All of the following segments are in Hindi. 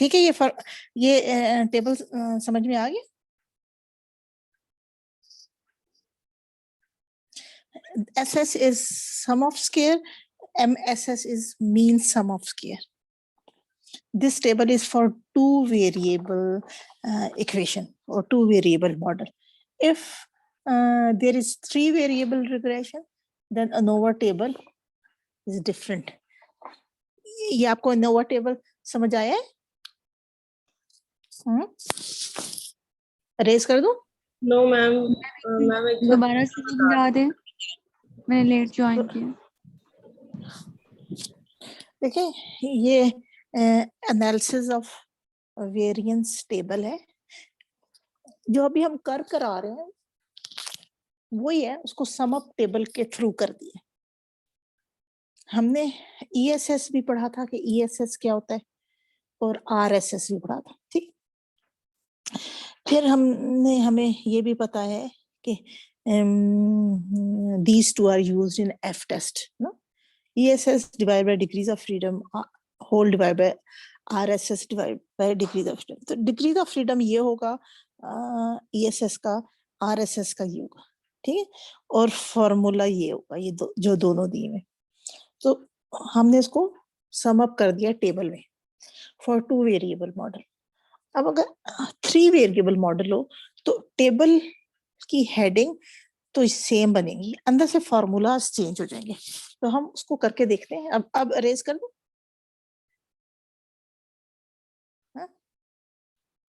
ठीक है, ये टेबल समझ में आ गया। SS is sum of square, MSS is mean sum of square. This table is for two variable equation or two variable model. If there is three variable regression, then ANOVA table is different. ये आपको ANOVA table समझ आया है? रेज कर दूं? नो मैम, मैम दोबारा से समझा दें, मैंने लेट ज्वाइन किया। देखिए ये एनालिसिस ऑफ वेरिएंस टेबल है, जो अभी हम कर आ रहे हैं वही है, उसको सम अप टेबल के थ्रू कर दिया। हमने ESS भी पढ़ा था कि ESS क्या होता है, और RSS भी पढ़ा था, ठीक। फिर हमें ये भी पता है कि these two are used in F test, no? ESS divided by degrees of freedom whole divided by RSS divided by degrees of freedom. तो degrees of freedom ये होगा ESS का, RSS का ये होगा, ठीक है, और फॉर्मूला ये होगा, ये जो दोनों दिए हुए। तो हमने इसको सम अप कर दिया टेबल में फॉर टू वेरिएबल मॉडल। अब अगर थ्री वेरिएबल मॉडल हो तो टेबल की हेडिंग तो सेम बनेगी, अंदर से फॉर्मूलाज चेंज हो जाएंगे। तो हम उसको करके देखते हैं। अब अरेज कर दो,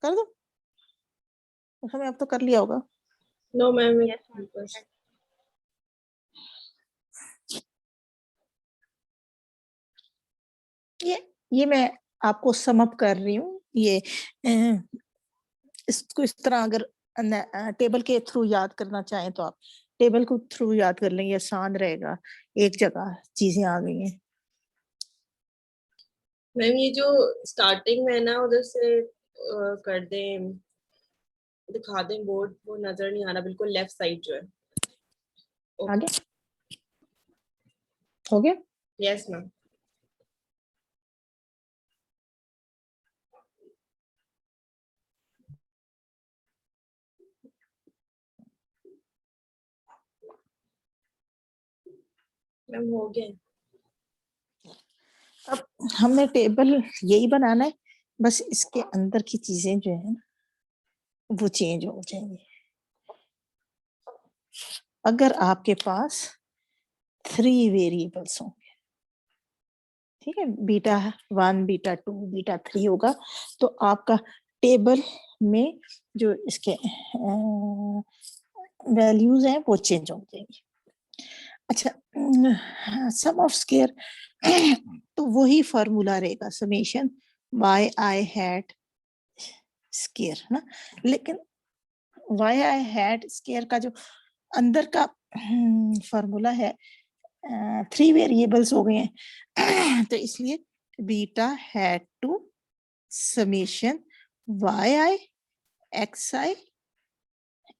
कर दो, हमें अब तो कर लिया होगा। नो मैम, ये मैं आपको सम अप कर रही हूँ। ये इसको इस तरह अगर टेबल के थ्रू याद करना चाहें तो आप टेबल को थ्रू याद कर लेंगे, आसान रहेगा, एक जगह चीजें आ गई हैं। मैम ये जो स्टार्टिंग में ना उधर से कर दें, दिखा दें बोर्ड, वो नजर नहीं आ रहा, बिल्कुल लेफ्ट साइड जो है। आगे हो गया? Yes ma'am. मैम हो गया। अब हमने टेबल यही बनाना है, बस इसके अंदर की चीजें जो है ना वो चेंज हो जाएंगी। अगर आपके पास थ्री वेरिएबल्स होंगे, ठीक है, बीटा 1, बीटा 2, बीटा 3 होगा, तो आपका टेबल में जो इसके वैल्यूज हैं वो चेंज हो जाएंगी। अच्छा, सम ऑफ स्क्वायर तो वही फॉर्मूला रहेगा, summation y i hat square, है ना। लेकिन वाई आई हैड स्क्वायर का जो अंदर का फॉर्मूला है, थ्री वेरिएबल्स हो गए हैं तो इसलिए beta hat two summation y i x i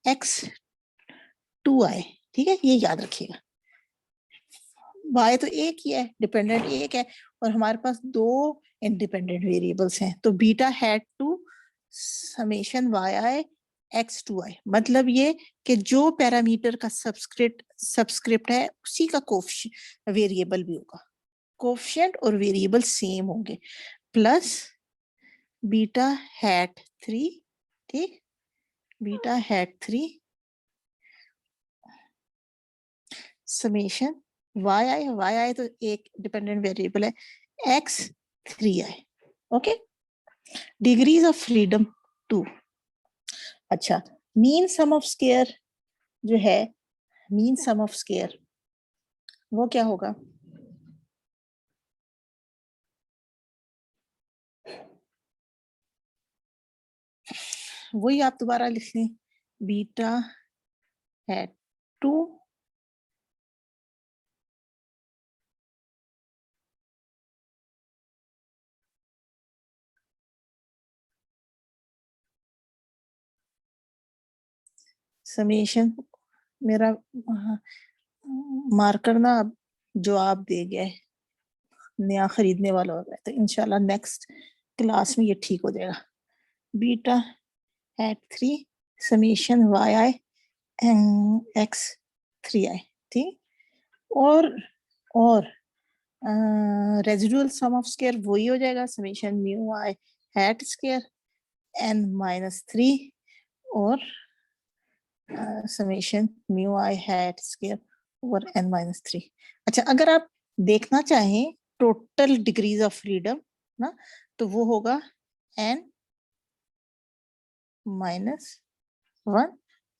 x two i, ठीक है, ये याद रखिएगा। y तो एक ही है, डिपेंडेंट एक है, और हमारे पास दो इंडिपेंडेंट वेरिएबल्स हैं, तो beta hat two summation y i x two i, मतलब ये कि जो पैरामीटर का सबस्क्रिप्ट है उसी का कोफिशिएंट वेरिएबल भी होगा, कोफिशिएंट और वेरिएबल सेम होंगे, प्लस बीटा हैड 3, ठीक, बीटा हैड 3 समेशन वाई आई तो एक डिपेंडेंट वेरिएबल है, x 3i, okay. Degrees of freedom 2। अच्छा, मीन सम ऑफ स्क्वायर जो है, मीन सम ऑफ स्क्वायर वो क्या होगा? वही आप दोबारा लिख लें, बीटा है 2 समेशन, मेरा मार्कर ना जो आप दे गए नया खरीदने वाला होगा, तो इंशाल्लाह नेक्स्ट क्लास में ये ठीक हो जाएगा। Beta hat 3 summation y i x 3i, ठीक। और रेजिडुअल सम ऑफ स्क्वायर वही हो जाएगा, summation mu i hat square n minus 3 और summation mu i hat square over n minus 3। अच्छा, अगर आप देखना चाहें टोटल डिग्रीज ऑफ फ्रीडम ना, तो वो होगा n माइनस 1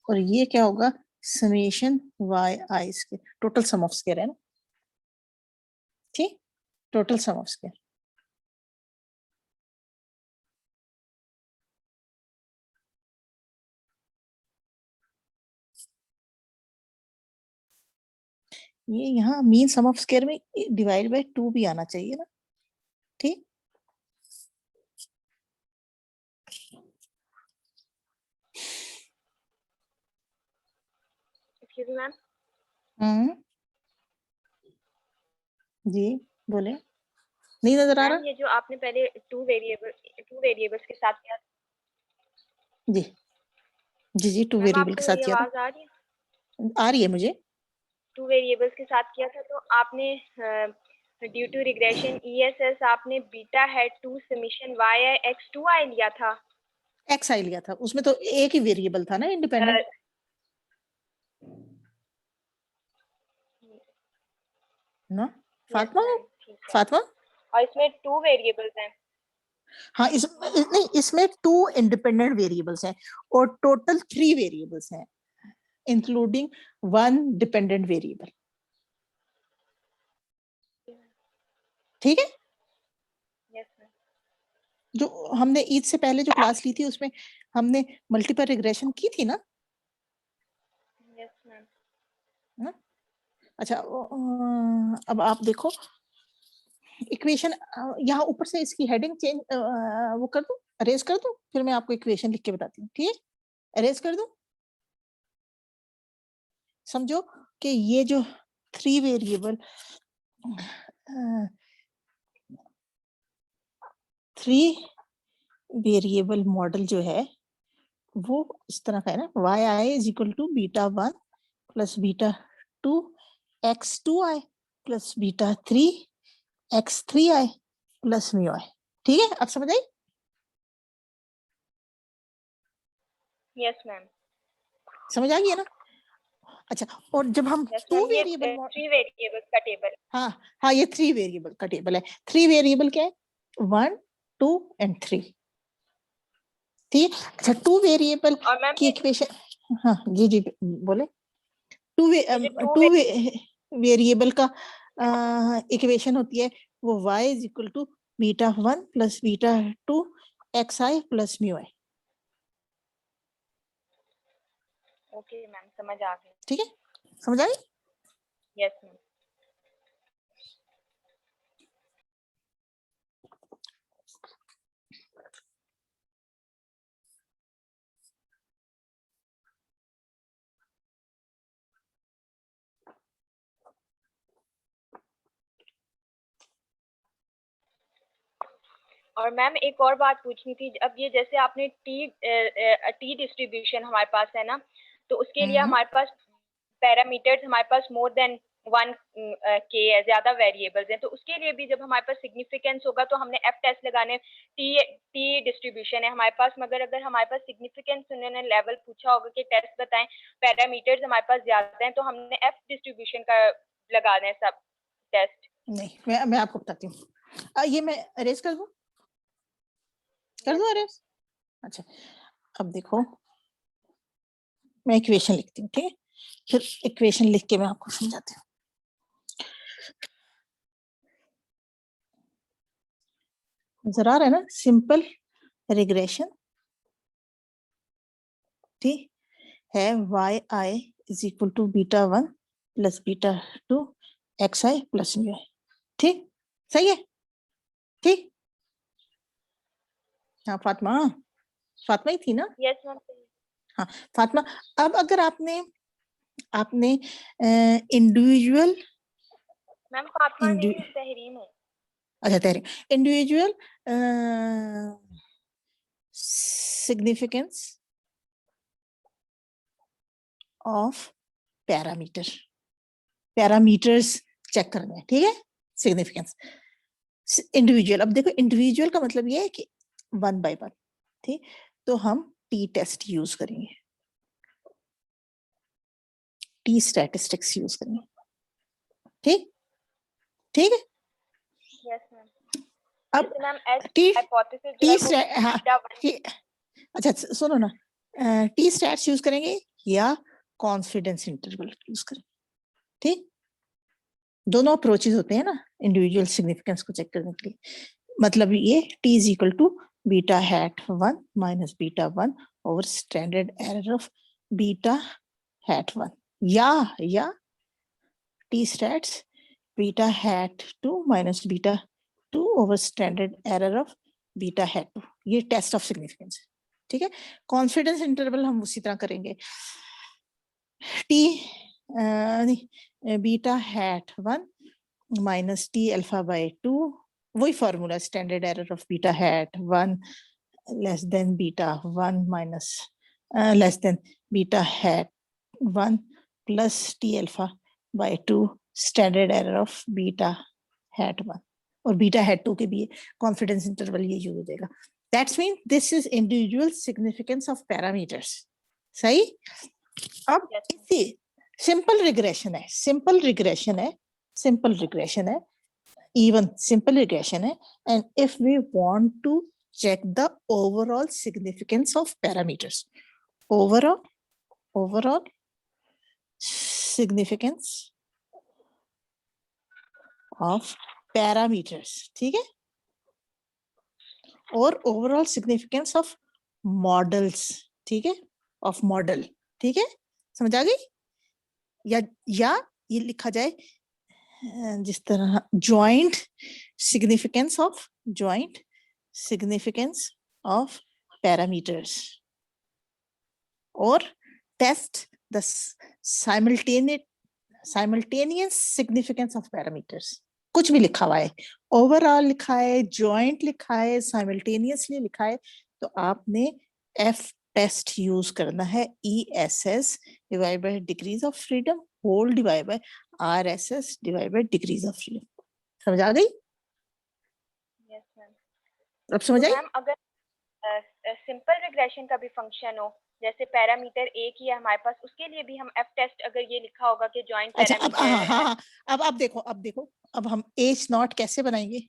और ये क्या होगा, summation y i square, total sum of square है ना, ठीक, टोटल सम ऑफ स्क्वायर। ये यहाँ मीन सम ऑफ स्क्वायर में डिवाइड बाय 2 भी आना चाहिए ना, ठीक। एक्सक्यूज मी मैम, जी बोले, नहीं नजर आ रहा? मैम ये जो आपने पहले टू वेरिएबल्स के साथ किया, जी जी जी, 2 मैम वेरिएबल के आपको साथ ये किया आवाज आ रही है? था, आ रही है मुझे। 2 वेरिएबल्स के साथ किया था तो आपने ड्यू टू रिग्रेशन ESS आपने beta hat 2 summation y i x 2i लिया था। एक्स आई लिया था, उसमें तो एक ही वेरिएबल था ना इंडिपेंडेंट ना फातिमा? ठीक है, फातिमा, और इसमें 2 वेरिएबल्स हैं। हाँ नहीं, इसमें 2 इंडिपेंडेंट वेरिएबल्स हैं और टोटल 3 वेरिएबल्स हैं इंक्लूडिंग 1 डिपेंडेंट वेरिएबल, ठीक है। यस मैम, जो हमने ईद से पहले जो क्लास ली थी उसमें हमने मल्टीपल रिग्रेशन की थी ना। यस मैम, ना? अच्छा, अब आप देखो इक्वेशन, यहाँ ऊपर से इसकी हेडिंग चेंज वो कर दूं, अरेज कर दूं, फिर मैं आपको इक्वेशन लिख के बताती हूँ, ठीक है। अरेज कर दूं, समझो कि ये जो 3 वेरिएबल 3 वेरिएबल मॉडल जो है वो इस तरह का है ना, y i is equal to beta 1 plus beta 2 x 2i plus beta 3 x 3i plus mu i, ठीक है। अब समझ आई? यस मैम, समझ आ गया ना? अच्छा, और जब हम यस 2 मैम, ये वेरिएबल 3 वेरिएबल्स का टेबल। हाँ हाँ, ये 3 वेरिएबल का टेबल है। 3 वेरिएबल क्या है, 1 2 एंड 3, ठीक है। अच्छा, 2 वेरिएबल और मैम की इक्वेशन, हाँ जी जी बोले, 2 ये जो 2 2 वेरिएबल का इक्वेशन होती है वो y is equal to beta 1 plus beta 2 x i plus mu i, okay ma'am, समझ आ गई। ठीक है। समझ आई? यस मैम, और मैम एक और बात पूछनी थी, अब ये जैसे आपने टी डिस्ट्रीब्यूशन हमारे पास है ना, तो उसके लिए हमारे पास पैरामीटर्स हमारे पास मोर देन 1 के है, ज्यादा वेरिएबल्स हैं, तो उसके लिए भी जब हमारे पास सिग्निफिकेंस होगा तो हमने एफ टेस्ट लगाने, टी डिस्ट्रीब्यूशन है हमारे पास, मगर अगर हमारे पास सिग्निफिकेंस उन्होंने लेवल पूछा होगा कि टेस्ट बताएं, पैरामीटर्स हमारे पास ज्यादा हैं, तो हमने एफ डिस्ट्रीब्यूशन का लगाना है सब टेस्ट। नहीं, मैं आपको बताती हूँ, ये मैं अरेज कर दूं, कर दूं अरेज? अच्छा, अब देखो मैं इक्वेशन लिखती हूँ, ठीक है, फिर इक्वेशन लिख के मैं आपको समझाती हूँ। नजर आ रहा है ना, सिंपल रिग्रेशन, ठीक है, y i is equal to beta 1 plus beta 2 x i plus mu i, ठीक, सही है, ठीक। हाँ फातिमा, फातिमा ही थी ना? यस मैम, हाँ फातिमा, अब अगर आपने इंडिविजुअल मैम फातिमा नहीं, तहरीन है। अच्छा तहरीर individual significance of parameter, parameters check करना है, ठीक है। सिग्निफिकेंस इंडिविजुअल, अब देखो इंडिविजुअल का मतलब ये है कि 1 by 1, ठीक। तो हम टी टेस्ट यूज करेंगे, टी स्टैटिस्टिक्स यूज करेंगे, ठीक ठीक है। Yes ma'am. अब जैसे मैम एस टी हाइपोथेसिस जो टी है वो स्टैट हाँ बीटा 1 ठीक, अच्छा सुनो ना, टी स्टैट्स यूज करेंगे या कॉन्फिडेंस इंटरवल यूज करेंगे, ठीक। दोनों अप्रोचेस होते हैं ना इंडिविजुअल सिग्निफिकेंस को चेक करने के लिए। मतलब ये T is equal to beta hat 1 minus beta 1 over standard error of beta hat 1, या T stats beta hat 2 minus beta 2 over standard error of beta hat 2। ये टेस्ट ऑफ सिग्निफिकेंस है, ठीक है। कॉन्फिडेंस इंटरवल हम उसी तरह करेंगे, T beta hat 1 minus T alpha by 2, वही formula standard error of beta hat 1 less than beta 1 minus less than beta hat 1 plus T alpha by 2 standard error of beta hat 1, और बीटा हैट 2 के भी कॉन्फिडेंस इंटरवल ये यूज हो जाएगा। That's mean this is individual significance of parameters, सही। अब इसी सिंपल रिग्रेशन है, सिंपल रिग्रेशन है, सिंपल रिग्रेशन है, even simple regression है, and if we want to check the overall significance of parameters, overall significance of parameters, ठीक है, और overall significance of models, ठीक है, of model, ठीक है, समझ आ गई। या ये लिखा जाए जिस तरह joint significance of parameters, or test the simultaneous significance of parameters। कुछ भी लिखा हुआ है, ओवरऑल लिखा है, जॉइंट लिखा है, साइमल्टेनियसली लिखा है, तो आपने एफ टेस्ट यूज करना है, ESS divide by degrees of freedom whole divide by RSS divide by degrees of freedom. समझ आ गई? Yes ma'am. अब समझ तो आई? मैम अगर सिंपल रिग्रेशन का भी फंक्शन हो, जैसे पैरामीटर एक ही है हमारे पास, उसके लिए भी हम एफ टेस्ट अगर ये लिखा होगा कि जॉइंट अच्छा अब पैरामीटर हाँ, अब देखो अब हम H नॉट कैसे बनाएंगे,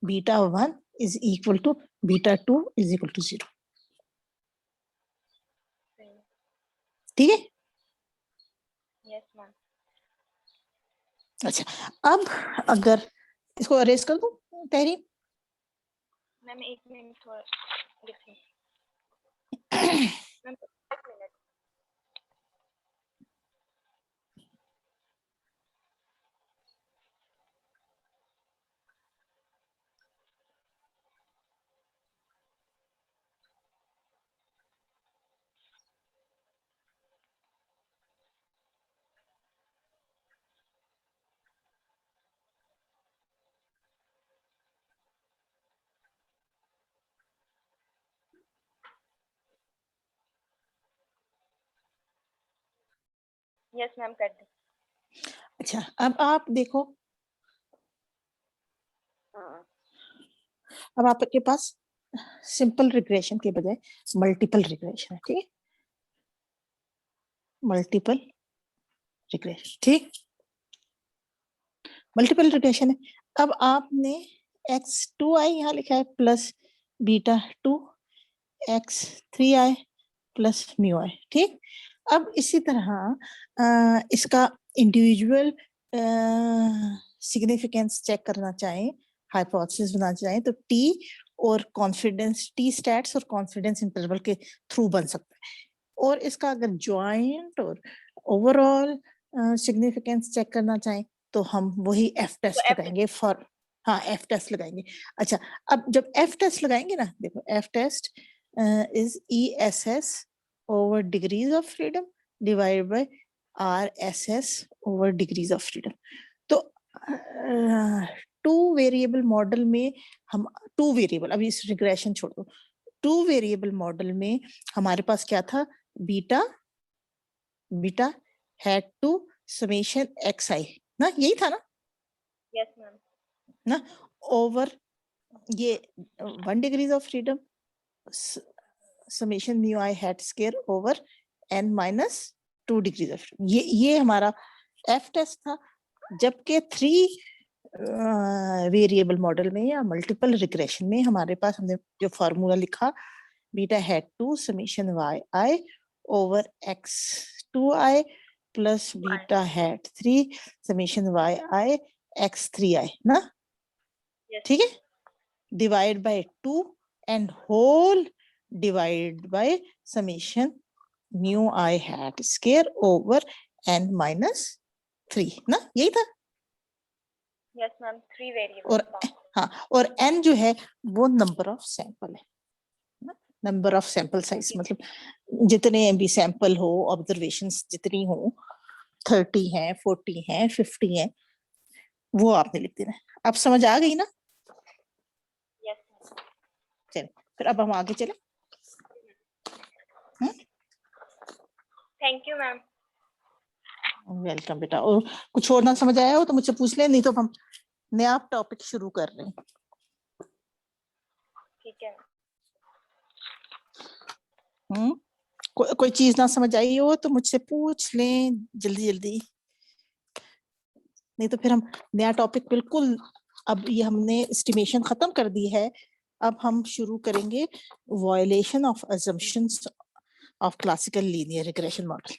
beta 1 is equal to beta 2 is equal to 0, ठीक है। Yes ma'am. अच्छा अब अगर इसको अरेज कर दूं तहरीर, मैम एक मिनट थोड़ा देखिए मैम, एक मिनट। यस मैम कर दे। अच्छा अब आप देखो, अब आपके पास सिंपल रिग्रेशन के बजाय मल्टीपल रिग्रेशन है, ठीक है, मल्टीपल रिग्रेशन, ठीक, मल्टीपल रिग्रेशन है। अब आपने x2i यहाँ लिखा है plus beta 2 x3i plus mu i, ठीक। अब इसी तरह इसका इंडिविजुअल सिग्निफिकेंस चेक करना चाहें, हाइपोथेसिस बनाना चाहें, तो टी और कॉन्फिडेंस, टी स्टैट्स और कॉन्फिडेंस इंटरवल के थ्रू बन सकता है। और इसका अगर जॉइंट और ओवरऑल सिग्निफिकेंस चेक करना चाहें तो हम वही एफ टेस्ट लगाएंगे फॉर, हाँ एफ टेस्ट लगाएंगे। अच्छा अब जब एफ टेस्ट लगाएंगे ना, देखो F test is ESS over degrees of freedom divided by RSS over degrees of freedom। तो टू वेरिएबल मॉडल में हम टू वेरिएबल, अभी इस रिग्रेशन छोड़ दो, टू वेरिएबल मॉडल में हमारे पास क्या था, beta hat two summation x i ना, यही था ना, यस मैम, ना, ओवर ये 1 degrees of freedom summation mu i hat square over n minus 2 degrees of freedom, ये हमारा एफ टेस्ट था। जबकि 3 वेरिएबल मॉडल में या मल्टीपल रिग्रेशन में हमारे पास हमने जो फार्मूला लिखा, beta hat two summation y i over x 2i plus beta hat 3 summation y i x 3i ना, यस ठीक है, divide by 2 and whole divide by summation mu i hat square over n minus 3 ना, यही था। यस मैम, 3 वेरिएबल और हाँ, और n जो है वो नंबर ऑफ सैंपल है, नंबर ऑफ सैंपल साइज, मतलब जितने भी सैंपल हो, ऑब्जर्वेशंस जितनी हो, 30 हैं, 40 हैं, 50 हैं, वो आपने लिख देना है। अब समझ आ गई ना? यस चलिए फिर अब हम आगे चले। Thank you ma'am. वेलकम बेटा, और कुछ और ना समझ आया हो तो मुझसे पूछ ले, नहीं तो हम नया टॉपिक शुरू कर रहे हैं। ठीक है, कोई चीज ना समझ आई हो तो मुझसे पूछ लें जल्दी जल्दी, नहीं तो फिर हम नया टॉपिक बिल्कुल, अब ये हमने एस्टिमेशन खत्म कर दी है, अब हम शुरू करेंगे violation of assumptions of classical linear regression model.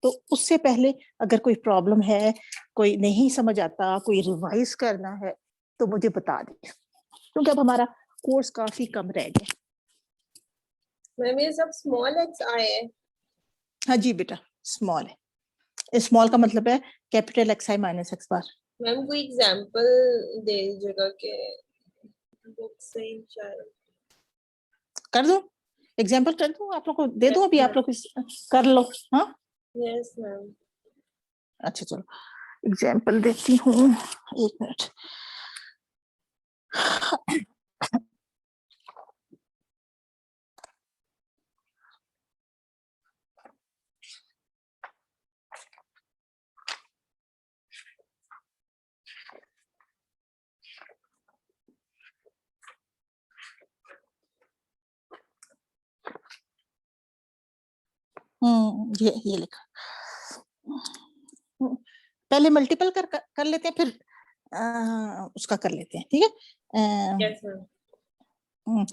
तो उससे पहले अगर कोई प्रॉब्लम है, कोई नहीं समझ आता, कोई रिवाइज करना है तो मुझे बता दीजिए, क्योंकि अब हमारा कोर्स काफी कम रह गया। मैम ये सब स्मॉल एक्स आए हैं। हाँ जी बेटा, स्मॉल है, स्मॉल का मतलब है कैपिटल एक्स आई माइनस एक्स बार। मैम कोई एग्जांपल दे दीजिएगा के बुक से ही शायद। कर दो एग्जाम्पल, कर दो आप लोग को, दे दो Yes, अभी आप ma'am. लोग कर लो। हाँ यस मैम। अच्छा चलो एग्जाम्पल देती हूँ, एक मिनट। ये लिखा, पहले मल्टीपल कर लेते हैं, फिर उसका कर लेते हैं, ठीक है। Yes ma'am.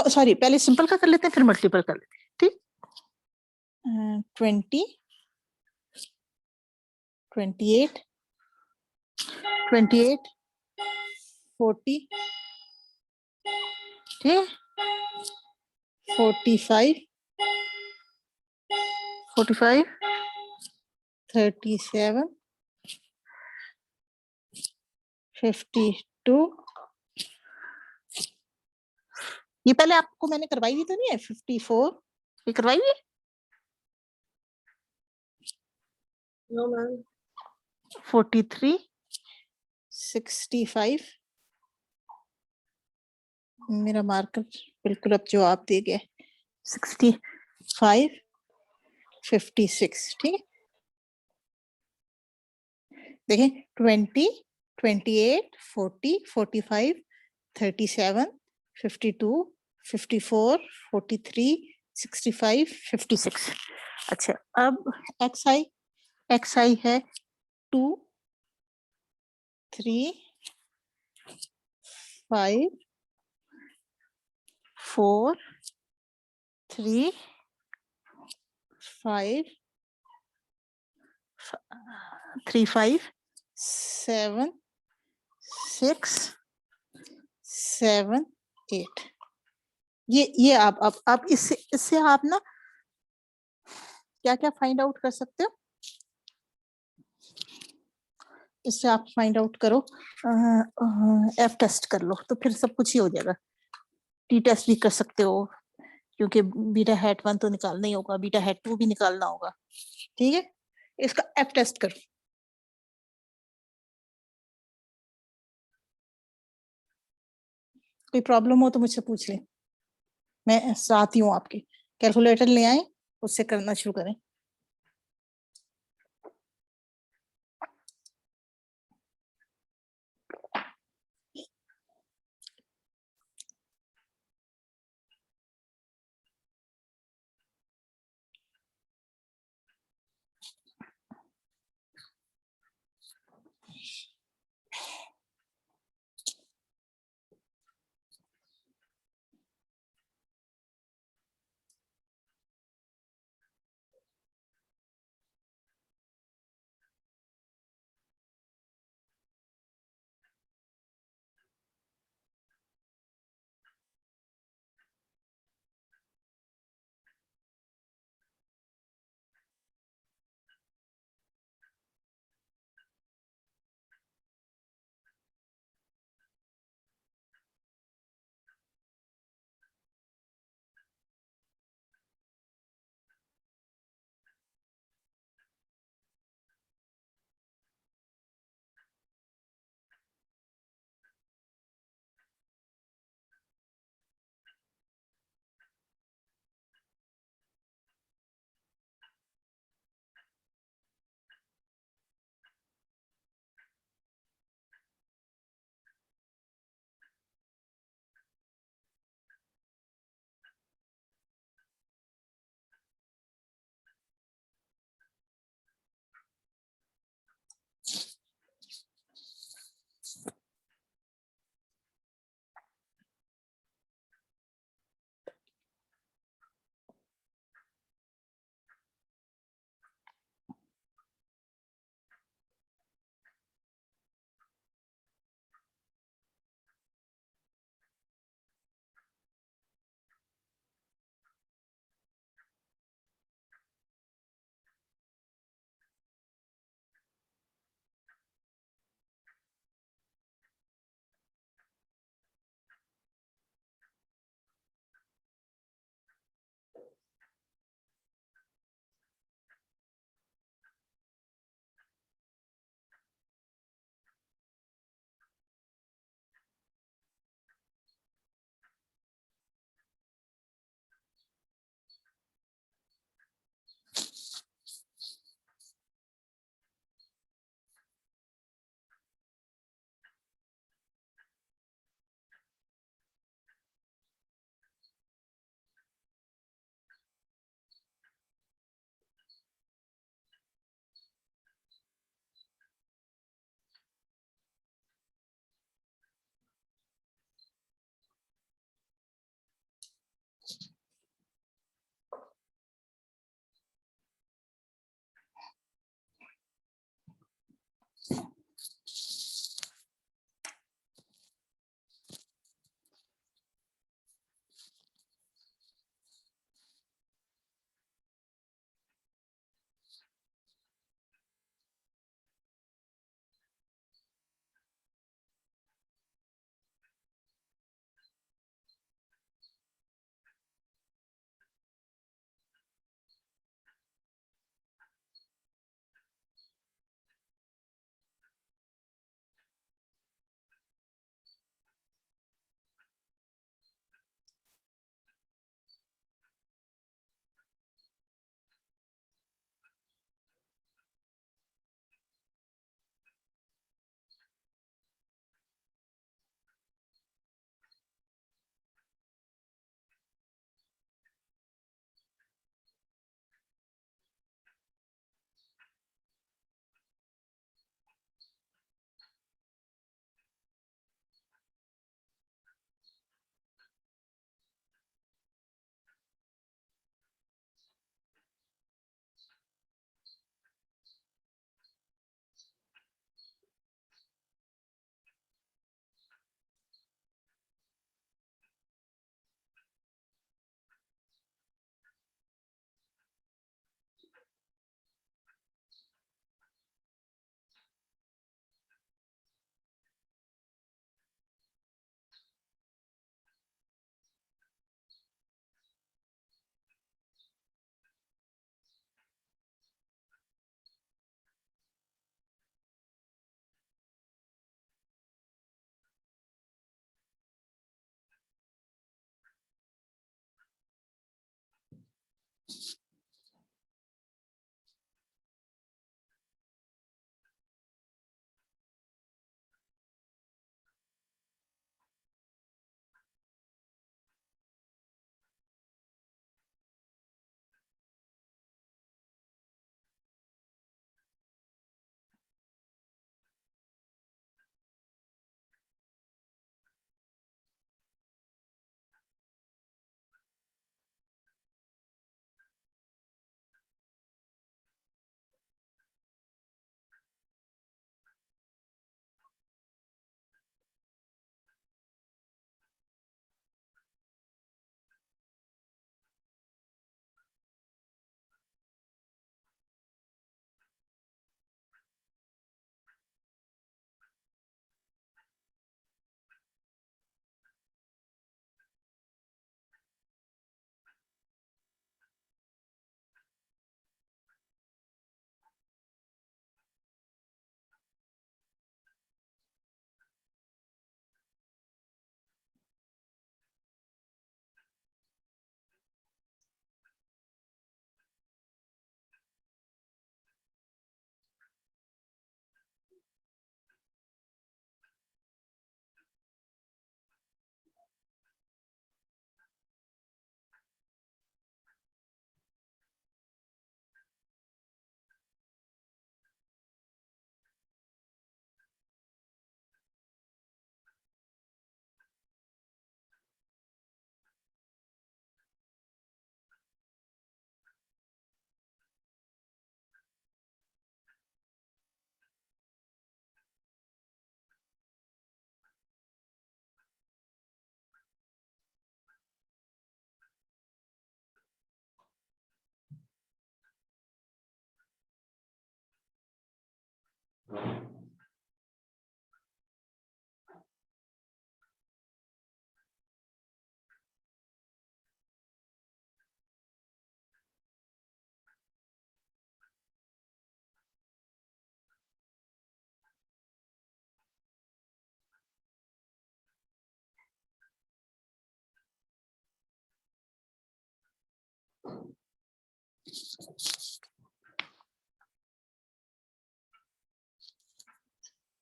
सॉरी, पहले सिंपल का कर लेते हैं, फिर मल्टीपल कर लेते हैं, ठीक। 20 28 28 40, ठीक, 45 37 52, ये पहले आपको मैंने करवाई हुई तो नहीं है, 54 ये करवाई हुई है, नो मैम। 43 65, मेरा मार्कर बिल्कुल अब जवाब दे गया, 65 56, ठीक है। देखें 20 28 40 45 37 52 54 43 65 56। अच्छा अब एक्स आई है 2 3 5 4 3 5 3 5 7 6 7 8। ये आप इससे आप ना क्या क्या फाइंड आउट कर सकते हो, इससे आप फाइंड आउट करो, एफ टेस्ट कर लो तो फिर सब कुछ ही हो जाएगा। टी टेस्ट भी कर सकते हो, क्योंकि बीटा हैट 1 तो निकालना ही होगा, बीटा हैट 2 भी निकालना होगा, ठीक है। इसका एफ टेस्ट करो। कोई प्रॉब्लम हो तो मुझसे पूछ ले, मैं साथ ही हूँ आपके। कैलकुलेटर ले आए, उससे करना शुरू करें।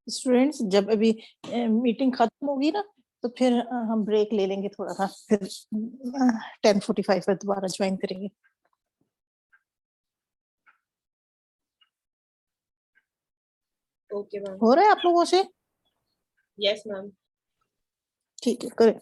स्टूडेंट्स, जब अभी मीटिंग खत्म होगी ना, तो फिर हम ब्रेक ले लेंगे थोड़ा सा, फिर 10:45 पर दोबारा ज्वाइन करेंगे। Okay ma'am. हो रहा है आप लोगों से? Yes ma'am. ठीक है, करें।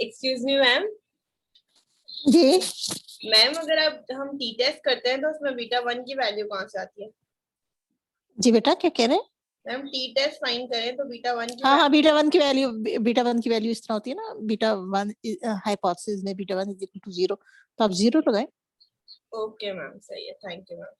एक्सक्यूज मी मैम, जी मैम अगर अब हम टी टेस्ट करते हैं तो उसमें बीटा 1 की वैल्यू कहाँ से आती है? जी बेटा क्या कह रहे हैं? मैम टी टेस्ट फाइंड करें तो बीटा 1 की हाँ बीटा वन की वैल्यू इस तरह होती है ना, बीटा वन हाइपोथेसिस में बीटा 1 = 0, तो आप 0 लगाएं। ओके मैम, सही है, थैंक यू मैम।